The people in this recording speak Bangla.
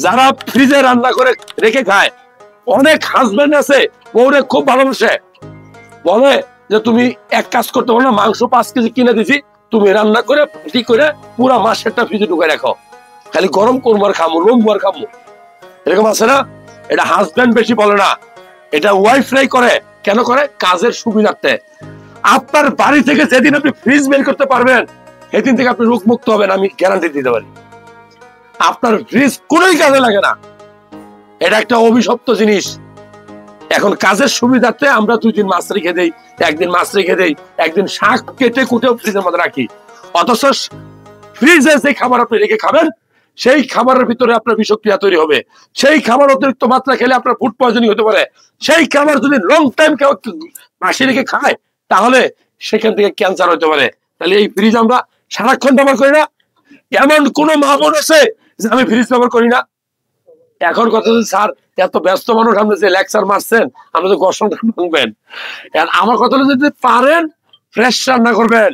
যারা ফ্রিজে রান্না করে রেখে খায়, অনেক হাজবেন্ড আছে বউরে খুব ভালোবাসে, বলে যে তুমি এক কাজ করতে পারো না, মাংস 5 কেজি কিনে দিছি, তুমি রান্না করে ঠিক করে পুরা মাসেরটা ফ্রিজে ঢুকে রাখো, খালি গরম করবো আর খামো, রুমবো আর খামো। এরকম আছে না? এটা হাজবেন্ড বেশি বলে না, এটা ওয়াইফরাই করে। কেন করে? কাজের সুবিধার্থে। আপনার বাড়ি থেকে যেদিন আপনি ফ্রিজ বের করতে পারবেন, সেদিন থেকে আপনি রোগমুক্ত হবেন, আমি গ্যারান্টি দিতে পারি। আপনার ফ্রিজ কোনোই কাজে লাগে না, এটা একটা অভিশপ্ত জিনিস। এখন কাজের সুবিধার্থে আমরা 2 দিন মাছ রেখে দেই, একদিন মাছ রেখে দেই, একদিন শাক কেটে কুটে ফ্রিজের মধ্যে রাখি। অথচ ফ্রিজে যে খাবার আপনি রেখে খাবেন, সেই খাবারের ভিতরে আপনার বিষক্রিয়া তৈরি হবে, সেই খাবার অতিরিক্ত মাত্রা খেলে আপনার ফুড পয়জনিং হতে পারে, সেই খাবার যদি লং টাইম কেউ বাসি রেখে খায়, তাহলে সেখান থেকে ক্যান্সার হতে পারে। তাহলে এই ফ্রিজ আমরা সারাক্ষণ ব্যবহার করি না। এমন কোন মা বোন আছে যে আমি ফ্রিজ ব্যবহার করি না? এখন কথা হচ্ছে, স্যার এত ব্যস্ত মানুষ, আপনি যে লেকচার মারছেন, আপনি তো গসন ভাঙবেন। আমার কথা হলো, যদি পারেন ফ্রেশ রান্না করবেন,